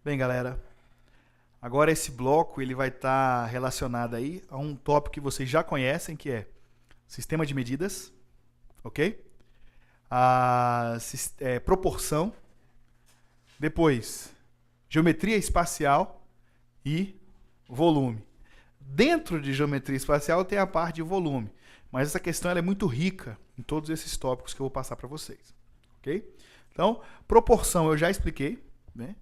Bem, galera, agora esse bloco ele vai estar relacionado aí a um tópico que vocês já conhecem, que é sistema de medidas, ok? Proporção, depois geometria espacial e volume. Dentro de geometria espacial tem a parte de volume, mas essa questão ela é muito rica em todos esses tópicos que eu vou passar para vocês, ok? Então, proporção eu já expliquei, né?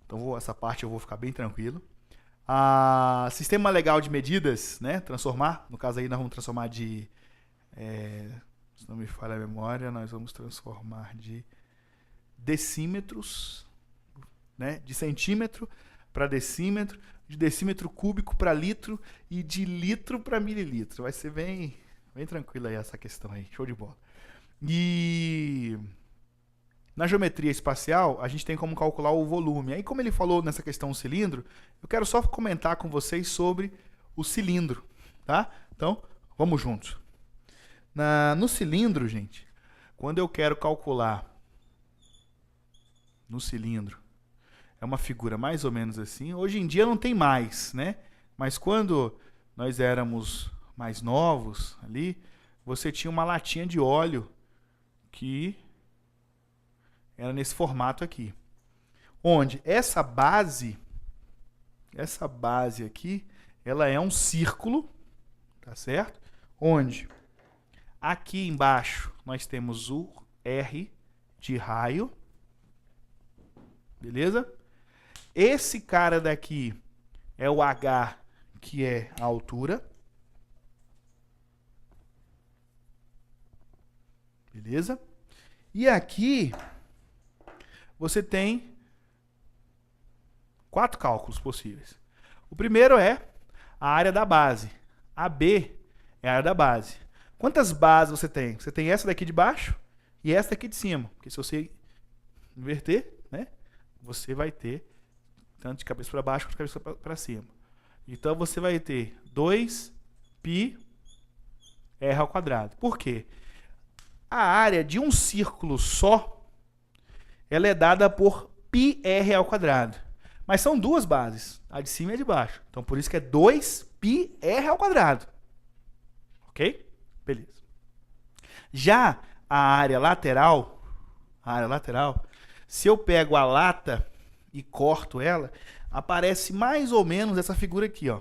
Então essa parte eu vou ficar bem tranquilo. Sistema legal de medidas, né? Transformar, no caso aí nós vamos transformar de, se não me falha a memória, nós vamos transformar de decímetros, né? De centímetro para decímetro, de decímetro cúbico para litro e de litro para mililitro. Vai ser bem tranquilo aí essa questão aí, show de bola. E na geometria espacial, a gente tem como calcular o volume. Aí, como ele falou nessa questão do cilindro, eu quero só comentar com vocês sobre o cilindro, tá? Então, vamos juntos. No cilindro, gente, quando eu quero calcular no cilindro, é uma figura mais ou menos assim. Hoje em dia não tem mais, né? Mas quando nós éramos mais novos ali, você tinha uma latinha de óleo que era nesse formato aqui. Onde essa base aqui, ela é um círculo, tá certo? Onde aqui embaixo nós temos o R de raio, beleza? Esse cara daqui é o H, que é a altura, beleza? E aqui você tem 4 cálculos possíveis. O primeiro é a área da base. AB é a área da base. Quantas bases você tem? Você tem essa daqui de baixo e essa daqui de cima. Porque se você inverter, né, você vai ter tanto de cabeça para baixo quanto de cabeça para cima. Então você vai ter 2πr². Por quê? A área de um círculo só ela é dada por πr². Mas são duas bases, a de cima e a de baixo. Então, por isso que é 2πr². Ok? Beleza. Já a área lateral, se eu pego a lata e corto ela, aparece mais ou menos essa figura aqui, ó.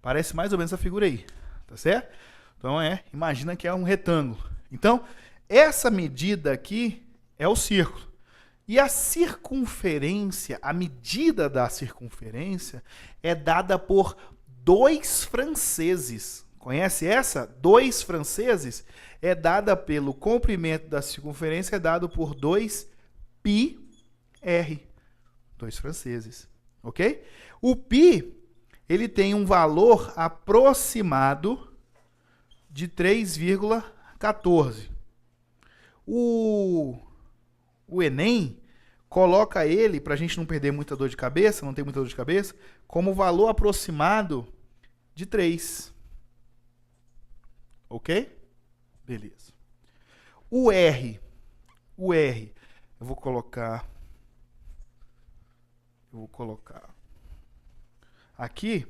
Parece mais ou menos essa figura aí, tá certo? Então imagina que é um retângulo. Então, essa medida aqui é o círculo. E a circunferência, a medida da circunferência é dada por 2 franceses. Conhece essa? 2 franceses é dada pelo comprimento da circunferência é dado por 2πr. 2 franceses, ok? O π ele tem um valor aproximado de 3,14. O Enem coloca ele, para a gente não perder muita dor de cabeça, não ter muita dor de cabeça, como valor aproximado de 3. Ok? Beleza. O R, eu vou colocar aqui,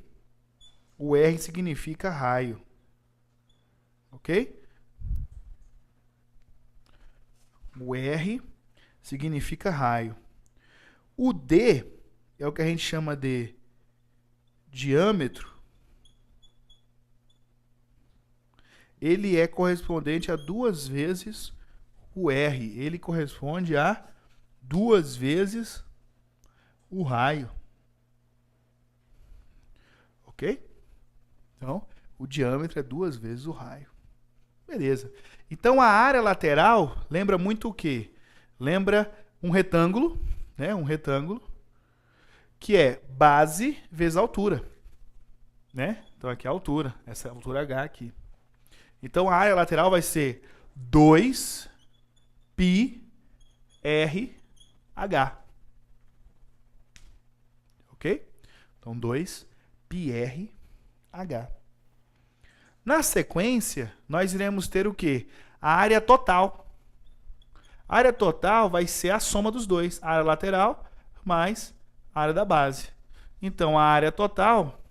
o R significa raio. Ok? O R significa raio. O D é o que a gente chama de diâmetro. Ele é correspondente a 2 vezes o R. Ele corresponde a 2 vezes o raio. Ok? Então, o diâmetro é 2 vezes o raio. Beleza. Então, a área lateral lembra muito o quê? Lembra um retângulo, né? Um retângulo, que é base vezes altura. Né? Então, aqui é a altura. Essa é a altura H aqui. Então, a área lateral vai ser 2πrh. Ok? Então, 2πrH. Na sequência, nós iremos ter o quê? A área total. A área total vai ser a soma dos dois. A área lateral mais a área da base. Então, a área total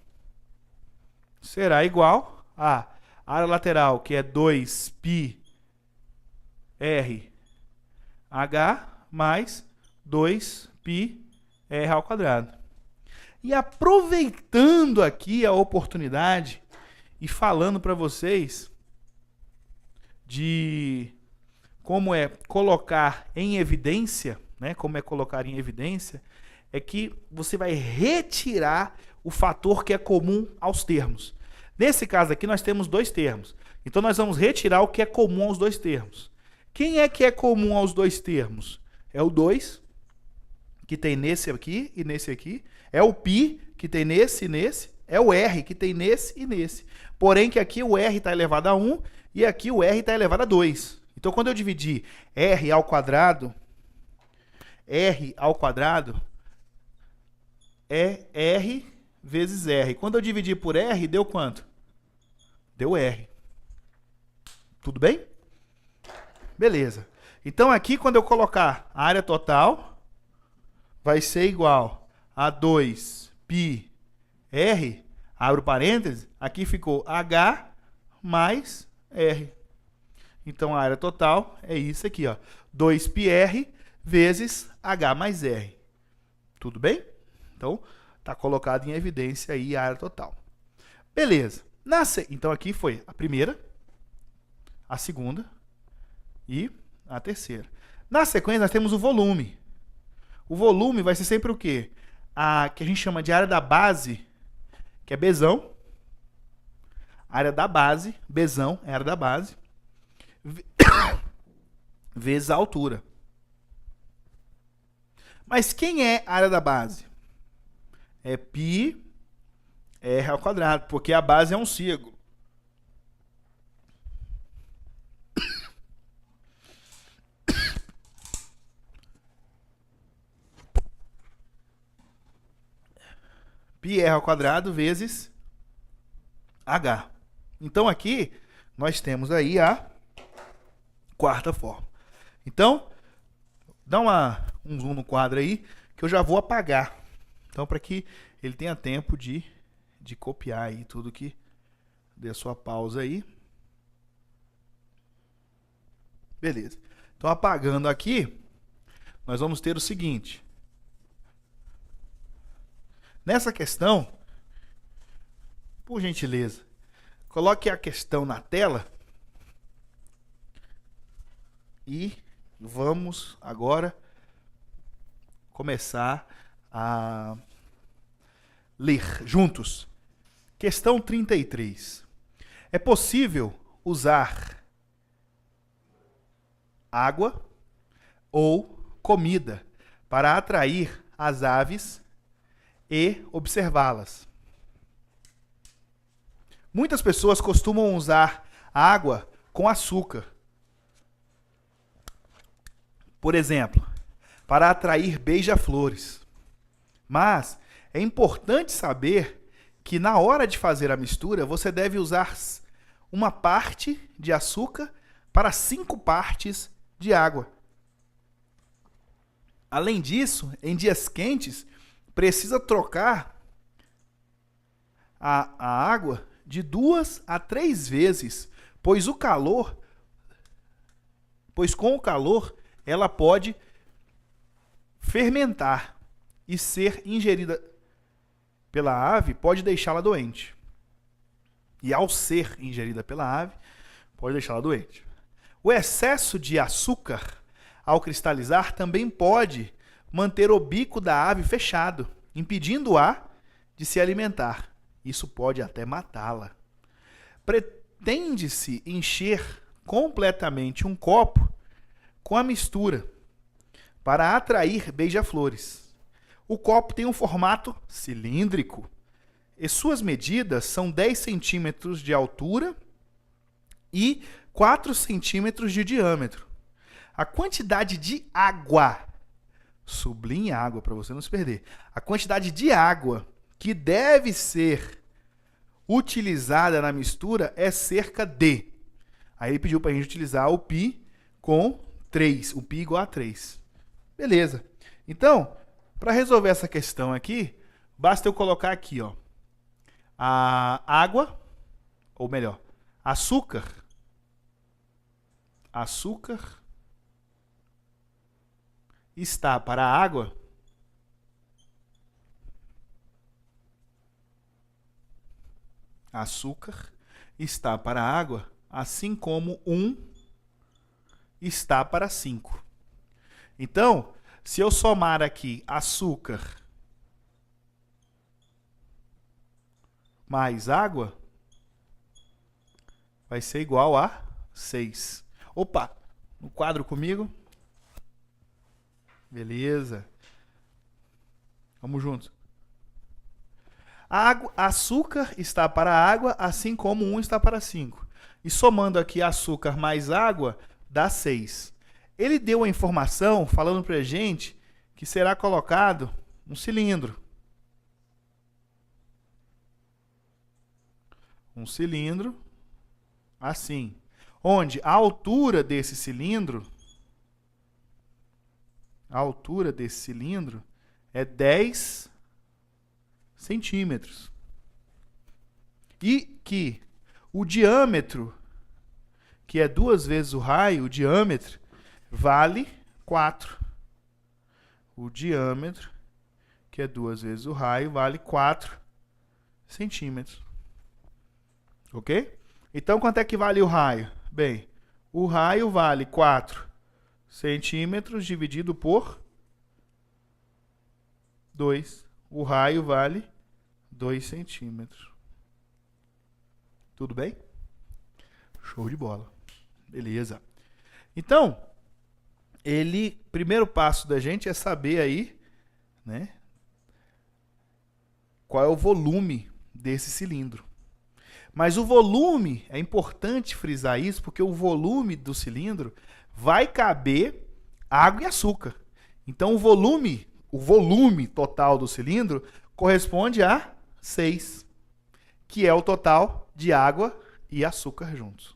será igual a área lateral, que é 2πrH, mais 2πr ao quadrado. E aproveitando aqui a oportunidade e falando para vocês de como é colocar em evidência, né? Como é colocar em evidência, é que você vai retirar o fator que é comum aos termos. Nesse caso aqui, nós temos dois termos. Então, nós vamos retirar o que é comum aos dois termos. Quem é que é comum aos dois termos? É o 2, que tem nesse aqui e nesse aqui. É o π, que tem nesse e nesse. É o r, que tem nesse e nesse. Porém, que aqui o r está elevado a 1 e aqui o r está elevado a 2. Então, quando eu dividir r ao quadrado é r vezes r. Quando eu dividir por r, deu quanto? Deu r. Tudo bem? Beleza. Então, aqui, quando eu colocar a área total, vai ser igual a 2πr, abro parênteses, aqui ficou h mais r. Então, a área total é isso aqui, ó, 2πr vezes h mais r. Tudo bem? Então, está colocado em evidência aí a área total. Beleza. Então, aqui foi a primeira, a segunda e a terceira. Na sequência, nós temos o volume. O volume vai ser sempre o quê? A que a gente chama de área da base, que é Bzão. Área da base, Bzão é a área da base, vezes a altura. Mas quem é a área da base? É πr ao quadrado, porque a base é um círculo. πr ao quadrado vezes h. Então, aqui, nós temos aí a quarta forma. Então, dá um zoom no quadro aí, que eu já vou apagar. Então, para que ele tenha tempo de copiar aí tudo que dê a sua pausa aí. Beleza. Então, apagando aqui, nós vamos ter o seguinte. Nessa questão, por gentileza, coloque a questão na tela e vamos agora começar a ler juntos. Questão 33. É possível usar água ou comida para atrair as aves e observá-las. Muitas pessoas costumam usar água com açúcar, por exemplo, para atrair beija-flores. Mas é importante saber que na hora de fazer a mistura, você deve usar uma parte de açúcar para 5 partes de água. Além disso, em dias quentes, precisa trocar a água de 2 a 3 vezes, pois com o calor ela pode fermentar e ser ingerida pela ave, pode deixá-la doente. E ao ser ingerida pela ave, pode deixá-la doente. O excesso de açúcar, ao cristalizar, também pode manter o bico da ave fechado, impedindo-a de se alimentar. Isso pode até matá-la. Pretende-se encher completamente um copo com a mistura para atrair beija-flores. O copo tem um formato cilíndrico e suas medidas são 10 centímetros de altura e 4 centímetros de diâmetro. A quantidade de água, sublinhe água para você não se perder, a quantidade de água que deve ser utilizada na mistura é cerca de. Aí ele pediu para a gente utilizar o π com 3, o π igual a 3. Beleza. Então, para resolver essa questão aqui, basta eu colocar aqui, ó, a água, ou melhor, açúcar está para a água assim como 1 está para 5. Então, se eu somar aqui açúcar mais água, vai ser igual a 6. Opa, no quadro comigo. Beleza. Vamos juntos. Açúcar está para a água, assim como 1 está para 5. E somando aqui açúcar mais água, dá 6. Ele deu a informação falando para a gente que será colocado um cilindro. Um cilindro assim. Onde a altura desse cilindro é 10 centímetros. E que o diâmetro, que é 2 vezes o raio, o diâmetro, vale 4. O diâmetro, que é 2 vezes o raio, vale 4 centímetros. Ok? Então, quanto é que vale o raio? Bem, o raio vale 4 centímetros dividido por 2. O raio vale 2 centímetros. Tudo bem? Show de bola. Beleza. Então, primeiro passo da gente é saber aí, né, qual é o volume desse cilindro. Mas o volume, é importante frisar isso, porque o volume do cilindro vai caber água e açúcar. Então, o volume total do cilindro corresponde a 6, que é o total de água e açúcar juntos.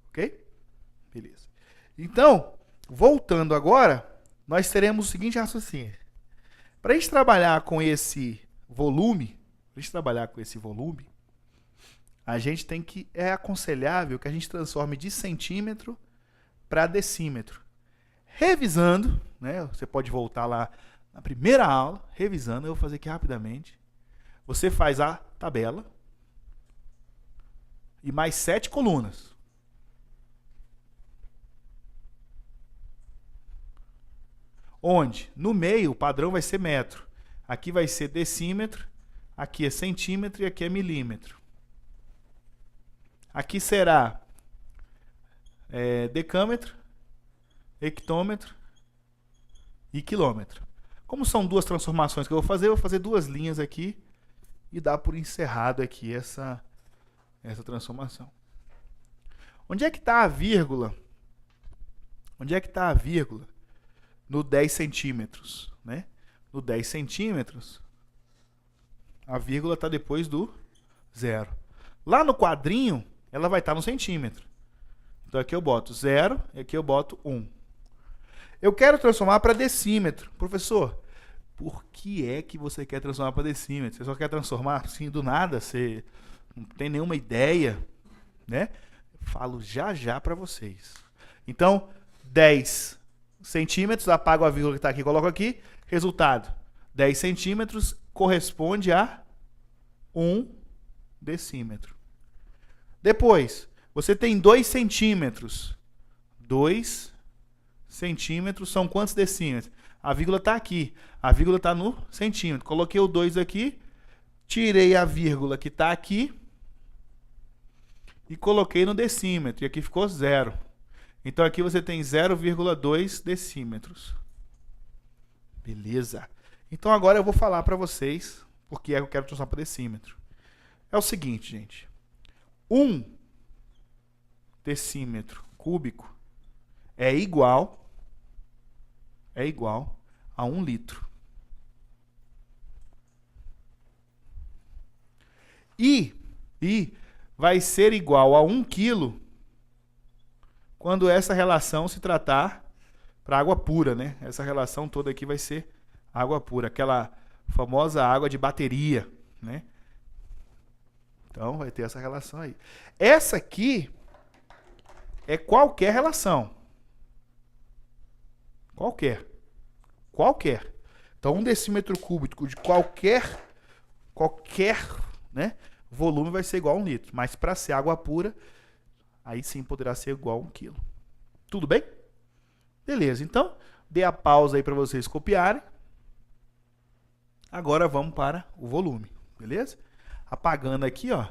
Ok? Beleza. Então, voltando agora, nós teremos o seguinte raciocínio. Para a gente trabalhar com esse volume, a gente tem que, é aconselhável que a gente transforme de centímetro para decímetro. Revisando, né, você pode voltar lá na primeira aula, revisando, eu vou fazer aqui rapidamente. Você faz a tabela e mais 7 colunas. Onde, no meio, o padrão vai ser metro. Aqui vai ser decímetro, aqui é centímetro e aqui é milímetro. Aqui será decâmetro, hectômetro e quilômetro. Como são duas transformações que eu vou fazer 2 linhas aqui e dar por encerrado aqui essa transformação. Onde é que está a vírgula? No 10 centímetros, né? No 10 centímetros, a vírgula está depois do 0. Lá no quadrinho, ela vai estar no centímetro. Então aqui eu boto 0 e aqui eu boto 1. Eu quero transformar para decímetro. Professor, por que é que você quer transformar para decímetro? Você só quer transformar assim do nada? Você não tem nenhuma ideia, né? Eu falo já para vocês. Então, 10 centímetros, apago a vírgula que está aqui, coloco aqui. Resultado, 10 centímetros corresponde a 1 decímetro. Depois, você tem 2 centímetros. 2 centímetros são quantos decímetros? A vírgula está aqui. A vírgula está no centímetro. Coloquei o 2 aqui, tirei a vírgula que está aqui e coloquei no decímetro. E aqui ficou 0. Então aqui você tem 0,2 decímetros. Beleza. Então agora eu vou falar para vocês porque é que eu quero transformar para decímetro. É o seguinte, gente. 1 decímetro cúbico é igual a 1 litro. I vai ser igual a 1 quilo quando essa relação se tratar para água pura, né? Essa relação toda aqui vai ser água pura, aquela famosa água de bateria, né? Então, vai ter essa relação aí. Essa aqui é qualquer relação. Qualquer. Então, 1 decímetro cúbico de qualquer, né, volume vai ser igual a 1 litro. Mas para ser água pura, aí sim poderá ser igual a 1 quilo. Tudo bem? Beleza. Então, dê a pausa aí para vocês copiarem. Agora vamos para o volume. Beleza? Apagando aqui, ó.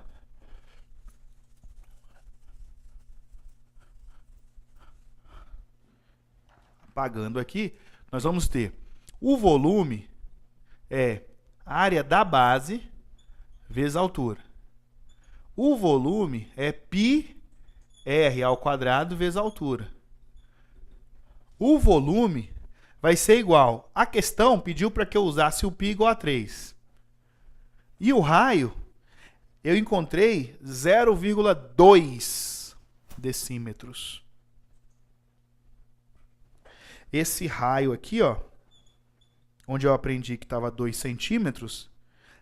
Apagando aqui, nós vamos ter o volume é a área da base vezes a altura. O volume é πr ao quadrado vezes a altura. O volume vai ser igual. A questão pediu para que eu usasse o π igual a 3. E o raio, eu encontrei 0,2 decímetros. Esse raio aqui, ó, onde eu aprendi que estava 2 centímetros,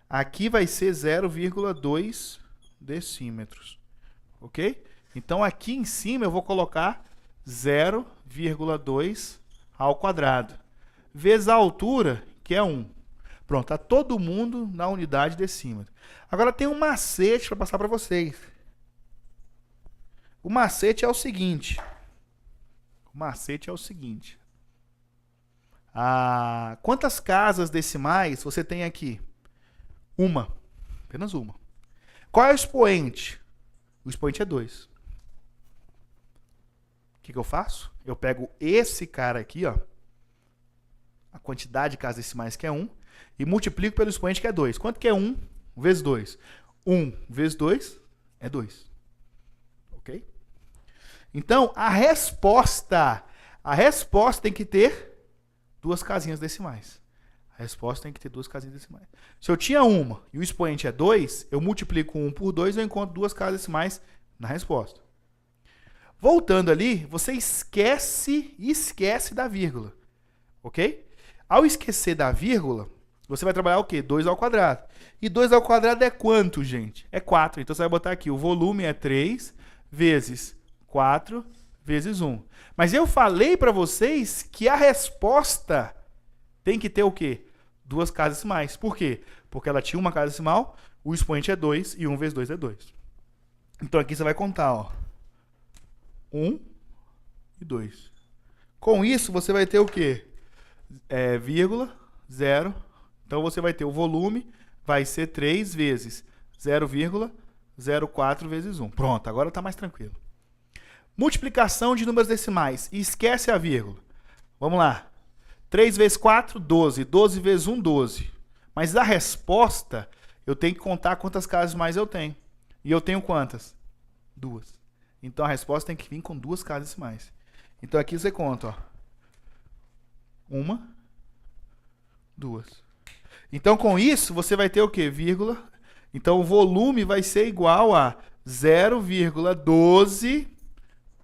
aqui vai ser 0,2 decímetros. Ok? Então, aqui em cima eu vou colocar 0,2 ao quadrado. Vezes a altura, que é 1. Pronto, está todo mundo na unidade decímetro. Agora tem um macete para passar para vocês. O macete é o seguinte. Quantas casas decimais você tem aqui? Uma. Apenas uma. Qual é o expoente? O expoente é 2. O que eu faço? Eu pego esse cara aqui, ó, a quantidade de casas decimais que é 1, e multiplico pelo expoente que é 2. Quanto que é 1 vezes 2? 1 vezes 2 é 2. Ok? Então, a resposta tem que ter 2 casinhas decimais. A resposta tem que ter 2 casinhas decimais. Se eu tinha uma e o expoente é 2, eu multiplico 1 por 2 e eu encontro 2 casas decimais na resposta. Voltando ali, você esquece da vírgula. Ok? Ao esquecer da vírgula, você vai trabalhar o quê? 2 ao quadrado. E 2 ao quadrado é quanto, gente? É 4. Então, você vai botar aqui, o volume é 3 vezes 4 vezes 1. Mas eu falei para vocês que a resposta tem que ter o quê? 2 casas decimais. Por quê? Porque ela tinha uma casa decimal, o expoente é 2 e 1 vezes 2 é 2. Então, aqui você vai contar, ó, 1 e 2. Com isso, você vai ter o quê? Vírgula, 0. Então, você vai ter o volume, vai ser 3 vezes 0,04 vezes 1. Pronto, agora está mais tranquilo. Multiplicação de números decimais. E esquece a vírgula. Vamos lá. 3 vezes 4, 12. 12 vezes 1, 12. Mas a resposta, eu tenho que contar quantas casas mais eu tenho. E eu tenho quantas? 2. Então, a resposta tem que vir com 2 casas decimais. Então, aqui você conta, ó. 1, 2. Então, com isso, você vai ter o quê? Vírgula. Então, o volume vai ser igual a 0,12.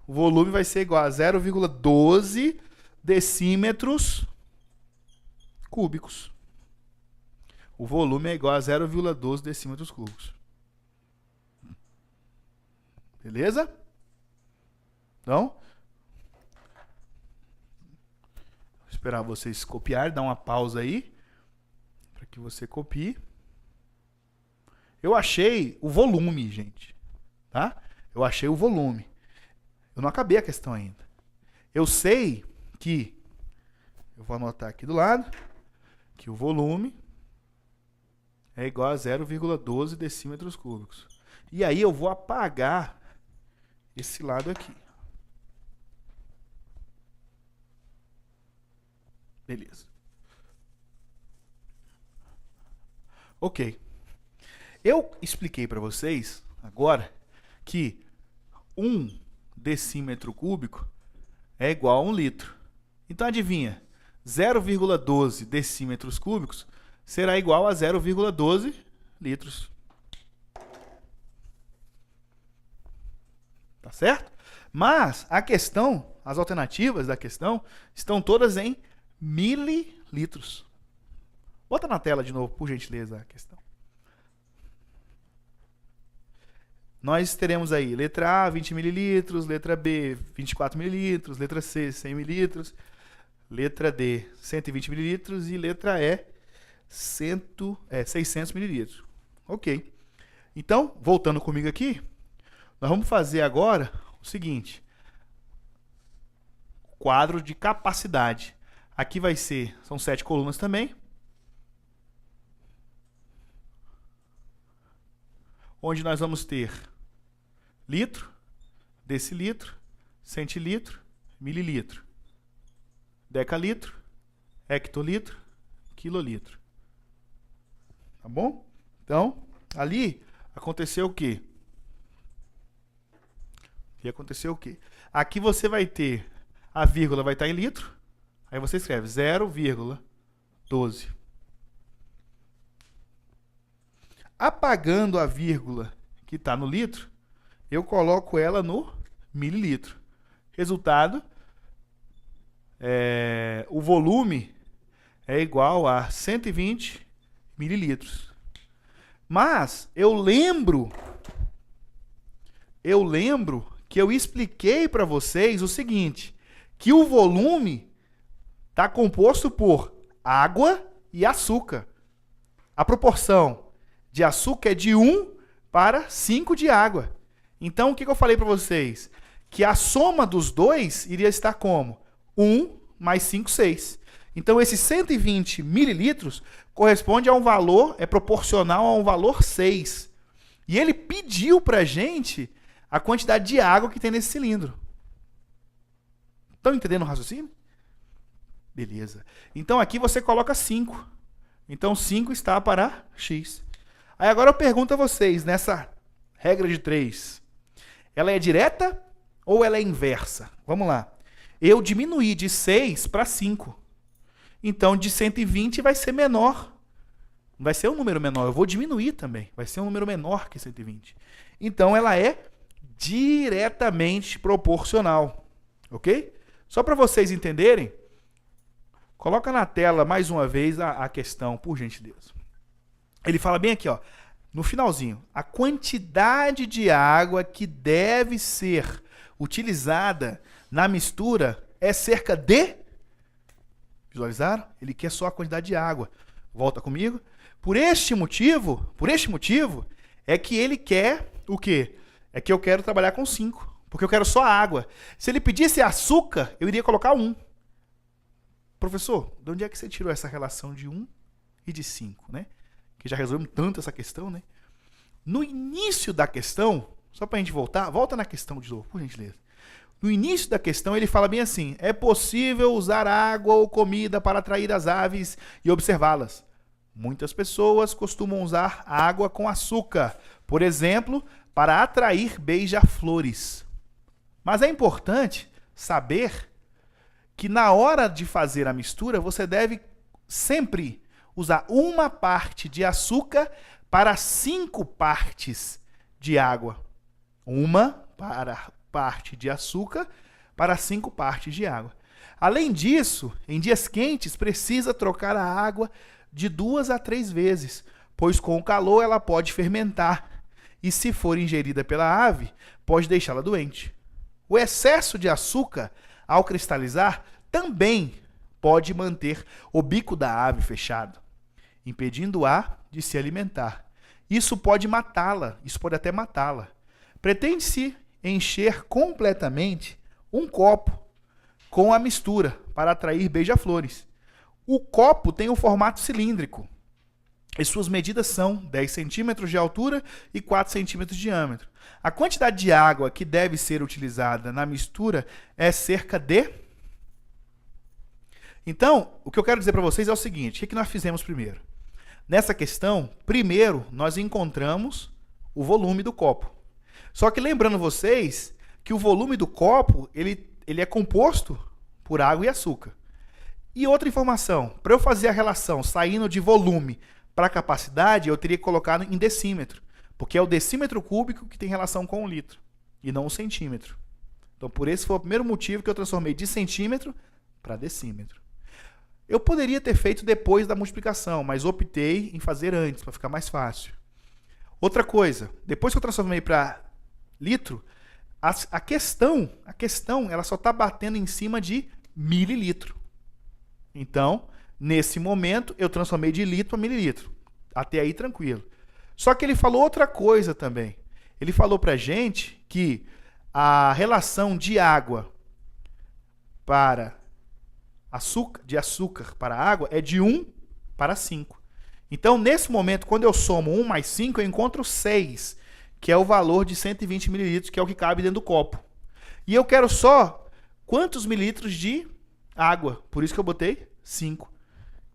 O volume vai ser igual a 0,12 decímetros cúbicos. O volume é igual a 0,12 decímetros cúbicos. Beleza? Então, vou esperar vocês copiar, dar uma pausa aí, para que você copie. Eu achei o volume, gente. Tá? Eu achei o volume. Eu não acabei a questão ainda. Eu sei que, eu vou anotar aqui do lado, que o volume é igual a 0,12 decímetros cúbicos. E aí eu vou apagar esse lado aqui. Beleza. Ok. Eu expliquei para vocês agora que 1 decímetro cúbico é igual a 1 litro. Então, adivinha? 0,12 decímetros cúbicos será igual a 0,12 litros. Tá certo? Mas a questão, as alternativas da questão, estão todas em mililitros. Bota na tela de novo, por gentileza, a questão. Nós teremos aí letra A, 20 mililitros, letra B, 24 mililitros, letra C, 100 mililitros, letra D, 120 mililitros e letra E, 600 mililitros. Ok. Então, voltando comigo aqui, nós vamos fazer agora o seguinte. Quadro de capacidade. Aqui vai ser, são 7 colunas também. Onde nós vamos ter litro, decilitro, centilitro, mililitro, decalitro, hectolitro, quilolitro. Tá bom? Então, ali aconteceu o quê? E aconteceu o quê? Aqui você vai ter, a vírgula vai estar em litro, aí você escreve 0,12. Apagando a vírgula que está no litro, eu coloco ela no mililitro. Resultado, o volume é igual a 120 mililitros. Mas eu lembro que eu expliquei para vocês o seguinte, que o volume está composto por água e açúcar. A proporção de açúcar é de 1 para 5 de água. Então, o que eu falei para vocês? Que a soma dos dois iria estar como? 1 mais 5, 6. Então, esses 120 mililitros corresponde a um valor, é proporcional a um valor 6. E ele pediu para a gente a quantidade de água que tem nesse cilindro. Estão entendendo o raciocínio? Beleza. Então, aqui você coloca 5. Então, 5 está para x. Aí agora eu pergunto a vocês, nessa regra de 3, ela é direta ou ela é inversa? Vamos lá. Eu diminuí de 6 para 5. Então, de 120 vai ser menor. Vai ser um número menor. Eu vou diminuir também. Vai ser um número menor que 120. Então, ela é diretamente proporcional. Ok? Só para vocês entenderem, coloca na tela mais uma vez a questão, por gentileza. Ele fala bem aqui, ó, no finalzinho, a quantidade de água que deve ser utilizada na mistura é cerca de... Visualizaram? Ele quer só a quantidade de água. Volta comigo. Por este motivo, é que ele quer o quê? É que eu quero trabalhar com 5, porque eu quero só água. Se ele pedisse açúcar, eu iria colocar 1. Professor, de onde é que você tirou essa relação de 1 e de 5, né? Que já resolvemos tanto essa questão, né? No início da questão, só para a gente volta na questão de novo, por gentileza. No início da questão, ele fala bem assim, é possível usar água ou comida para atrair as aves e observá-las. Muitas pessoas costumam usar água com açúcar, por exemplo, para atrair beija-flores. Mas é importante saber que na hora de fazer a mistura, você deve sempre usar uma parte de açúcar para 5 partes de água. Uma parte de açúcar para 5 partes de água. Além disso, em dias quentes, precisa trocar a água de 2 a 3 vezes, pois com o calor ela pode fermentar e, se for ingerida pela ave, pode deixá-la doente. O excesso de açúcar, ao cristalizar, também pode manter o bico da ave fechado, impedindo-a de se alimentar. Isso pode matá-la, isso pode até matá-la. Pretende-se encher completamente um copo com a mistura para atrair beija-flores. O copo tem um formato cilíndrico e suas medidas são 10 centímetros de altura e 4 centímetros de diâmetro. A quantidade de água que deve ser utilizada na mistura é cerca de... Então, o que eu quero dizer para vocês é o seguinte, o que nós fizemos primeiro? Nessa questão, primeiro, nós encontramos o volume do copo. Só que lembrando vocês que o volume do copo, ele é composto por água e açúcar. E outra informação, para eu fazer a relação saindo de volume para capacidade, eu teria colocado em decímetro, porque é o decímetro cúbico que tem relação com o litro. e não o centímetro. Então, por esse foi o primeiro motivo que eu transformei de centímetro para decímetro. Eu poderia ter feito depois da multiplicação, mas optei em fazer antes, para ficar mais fácil. Outra coisa, depois que eu transformei para litro, a questão ela só está batendo em cima de mililitro. Então, nesse momento, eu transformei de litro para mililitro. Até aí, tranquilo. Só que ele falou outra coisa também. Ele falou para a gente que a relação de água para açúcar, de açúcar para água, é de 1 para 5. Então, nesse momento, quando eu somo 1 mais 5, eu encontro 6, que é o valor de 120 mililitros, que é o que cabe dentro do copo. E eu quero só quantos mililitros de água. Por isso que eu botei 5.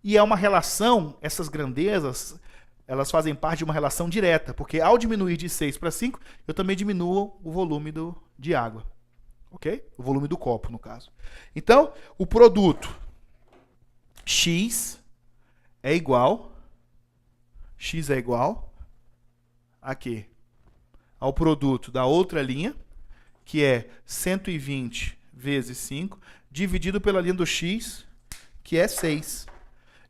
E é uma relação, essas grandezas, elas fazem parte de uma relação direta, porque ao diminuir de 6 para 5, eu também diminuo o volume de água. Ok? O volume do copo, no caso. Então, o produto X é igual a quê? Ao produto da outra linha, que é 120 vezes 5, dividido pela linha do X, que é 6.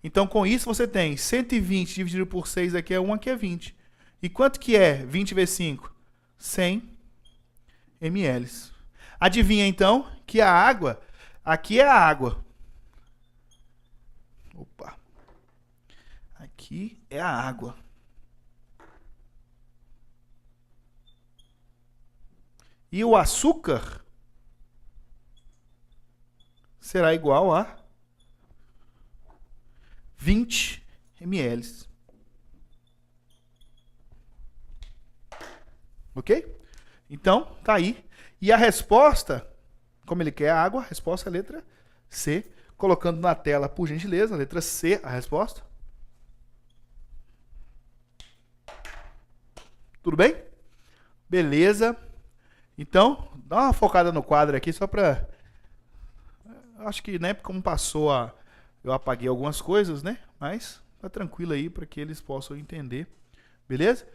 Então, com isso, você tem 120 dividido por 6, aqui é 1, aqui é 20. E quanto que é 20 vezes 5? 100 ml. Adivinha, então, que a água, aqui é a água. Opa. Aqui é a água. E o açúcar será igual a 20 ml. Ok? Então, tá aí. E a resposta, como ele quer a água, a resposta é a letra C. Colocando na tela, por gentileza, a letra C, a resposta. Tudo bem? Beleza. Então, dá uma focada no quadro aqui, só para... Acho que, né, como passou eu apaguei algumas coisas, né? Mas tá tranquilo aí para que eles possam entender. Beleza?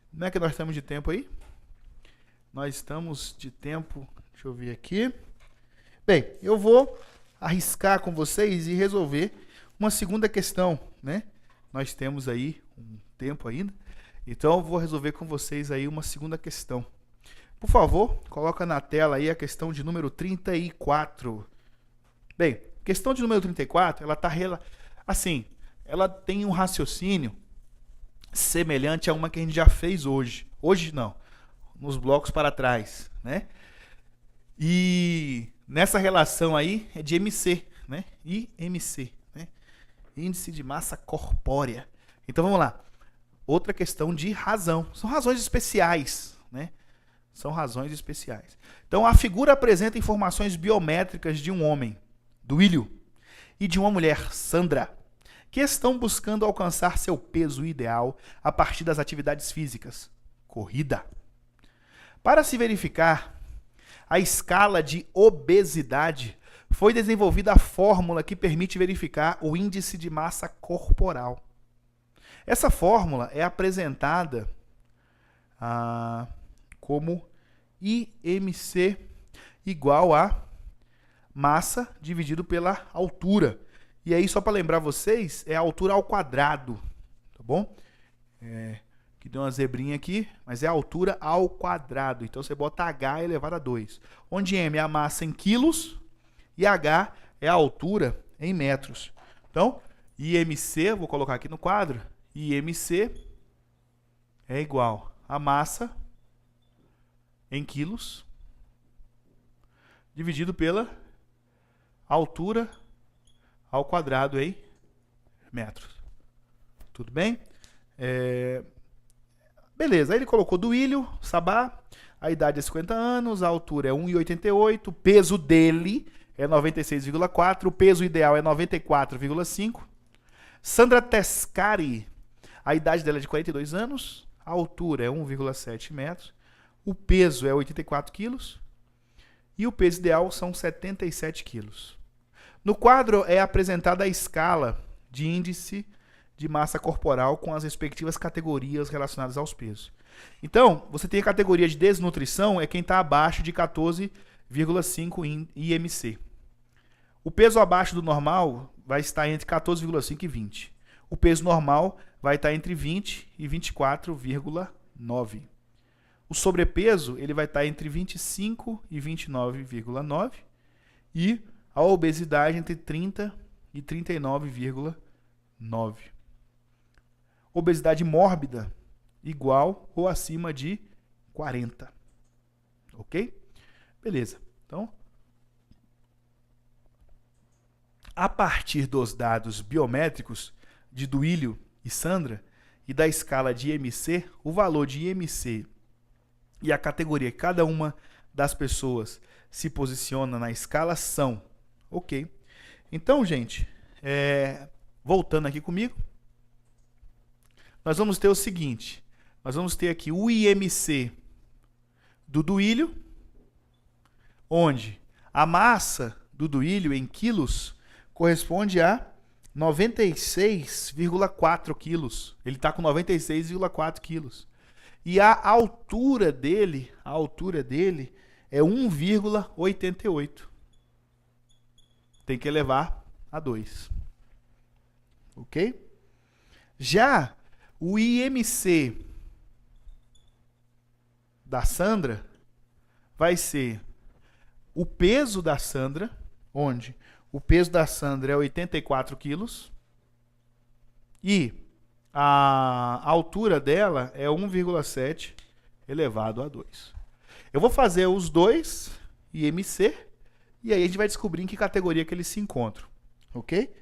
Como é que nós estamos de tempo aí? Nós estamos de tempo... Deixa eu ver aqui. Bem, eu vou arriscar com vocês e resolver uma segunda questão, né? Nós temos aí um tempo ainda. Então, eu vou resolver com vocês aí uma segunda questão. Por favor, coloca na tela aí a questão de número 34. Bem, questão de número 34, ela tá assim, ela tem um raciocínio semelhante a uma que a gente já fez hoje. Hoje não, nos blocos para trás, né? E nessa relação aí é de MC, né? IMC, né? Índice de massa corpórea. Então vamos lá. Outra questão de razão. São razões especiais, né? São razões especiais. Então, a figura apresenta informações biométricas de um homem, Duílio, e de uma mulher, Sandra, que estão buscando alcançar seu peso ideal a partir das atividades físicas. Corrida. Para se verificar a escala de obesidade, foi desenvolvida a fórmula que permite verificar o índice de massa corporal. Essa fórmula é apresentada como IMC igual a massa dividido pela altura. E aí, só para lembrar vocês, é a altura ao quadrado, tá bom? Que deu uma zebrinha aqui, mas é a altura ao quadrado. Então, você bota H elevado a 2, onde M é a massa em quilos e H é a altura em metros. Então, IMC, vou colocar aqui no quadro, IMC é igual a massa em quilos dividido pela altura ao quadrado em metros. Tudo bem? Beleza, aí ele colocou Duílio, Sabá, a idade é 50 anos, a altura é 1,88, o peso dele é 96,4, o peso ideal é 94,5. Sandra Tescari, a idade dela é de 42 anos, a altura é 1,7 metros, o peso é 84 quilos e o peso ideal são 77 quilos. No quadro é apresentada a escala de índice de massa corporal com as respectivas categorias relacionadas aos pesos. Então, você tem a categoria de desnutrição, é quem está abaixo de 14,5 IMC. O peso abaixo do normal vai estar entre 14,5 e 20. O peso normal vai estar entre 20 e 24,9. O sobrepeso ele vai estar entre 25 e 29,9. E a obesidade entre 30 e 39,9. Obesidade mórbida igual ou acima de 40. Ok? Beleza. Então, a partir dos dados biométricos de Duílio e Sandra e da escala de IMC, o valor de IMC e a categoria que cada uma das pessoas se posiciona na escala são. Ok. Então, gente, voltando aqui comigo, nós vamos ter o seguinte. Nós vamos ter aqui o IMC do Duílio, onde a massa do Duílio em quilos corresponde a 96,4 quilos. Ele está com 96,4 quilos. E a altura dele é 1,88. Tem que elevar a 2. Ok? Já o IMC da Sandra vai ser o peso da Sandra, onde o peso da Sandra é 84 quilos e a altura dela é 1,7 elevado a 2. Eu vou fazer os dois IMC e aí a gente vai descobrir em que categoria que eles se encontram, ok?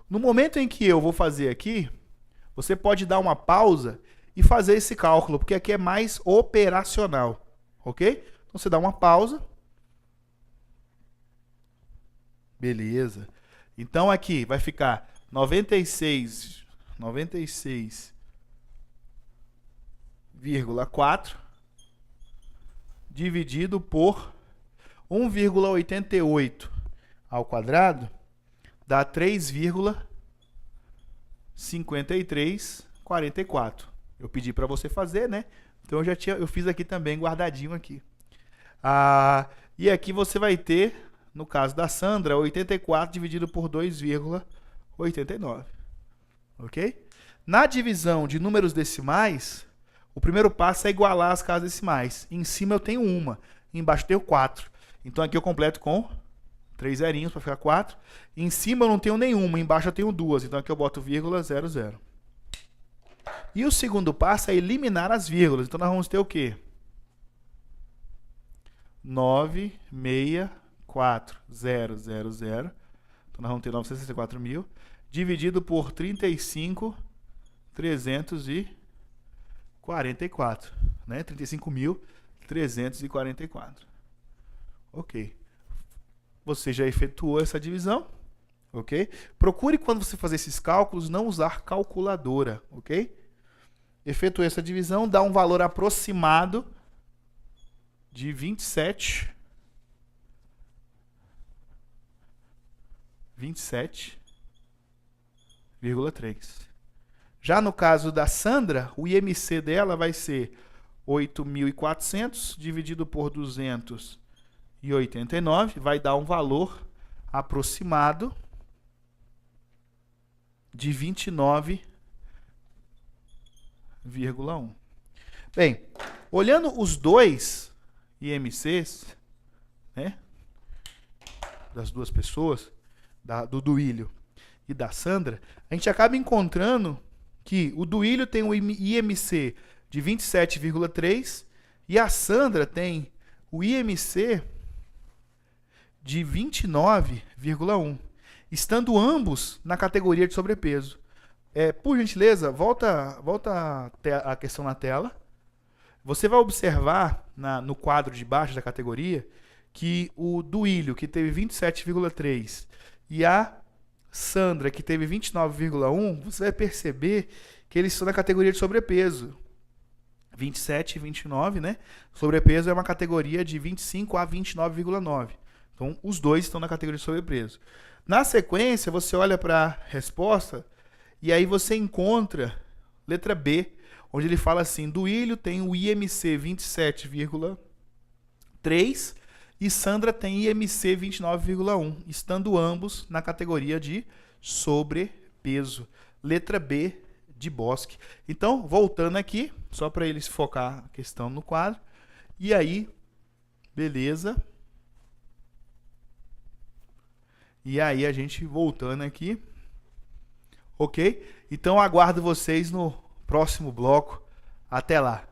No momento em que eu vou fazer aqui, você pode dar uma pausa e fazer esse cálculo, porque aqui é mais operacional, ok? Então você dá uma pausa. Beleza. Então aqui vai ficar 96,4 dividido por 1,88 ao quadrado dá 3,5344. Eu pedi para você fazer, né? Então eu fiz aqui também guardadinho aqui. E aqui você vai ter, no caso da Sandra, 84 dividido por 2,89. Ok? Na divisão de números decimais, o primeiro passo é igualar as casas decimais. Em cima eu tenho uma, embaixo eu tenho 4. Então aqui eu completo com 3 zerinhos para ficar 4. Em cima eu não tenho nenhuma, embaixo eu tenho 2. Então aqui eu boto vírgula 00. E o segundo passo é eliminar as vírgulas. Então nós vamos ter o quê? 964,000. Então nós vamos ter 964.000 dividido por 35.344, né? 35.344. Ok. Você já efetuou essa divisão, ok? Procure, quando você fazer esses cálculos, não usar calculadora, ok? Efetuou essa divisão, dá um valor aproximado de 27,3. Já no caso da Sandra, o IMC dela vai ser 8.400 dividido por 289, vai dar um valor aproximado de 29,1. Bem, olhando os dois IMCs, né, das duas pessoas, do Duílio e da Sandra, a gente acaba encontrando que o Duílio tem um IMC de 27,3 e a Sandra tem o IMC de 29,1, estando ambos na categoria de sobrepeso. Por gentileza, volta a questão na tela. Você vai observar no quadro de baixo da categoria que o Duílio, que teve 27,3, e a Sandra, que teve 29,1, você vai perceber que eles estão na categoria de sobrepeso. 27 e 29, né? Sobrepeso é uma categoria de 25 a 29,9. Então, os dois estão na categoria de sobrepeso. Na sequência, você olha para a resposta E aí você encontra letra B, onde ele fala assim, Duílio tem o IMC 27,3 e Sandra tem IMC 29,1, estando ambos na categoria de sobrepeso. Letra B de Bosque. Então, voltando aqui, só para eles focar a questão no quadro. E aí, beleza. E aí, a gente voltando aqui. Ok? Então, aguardo vocês no próximo bloco. Até lá.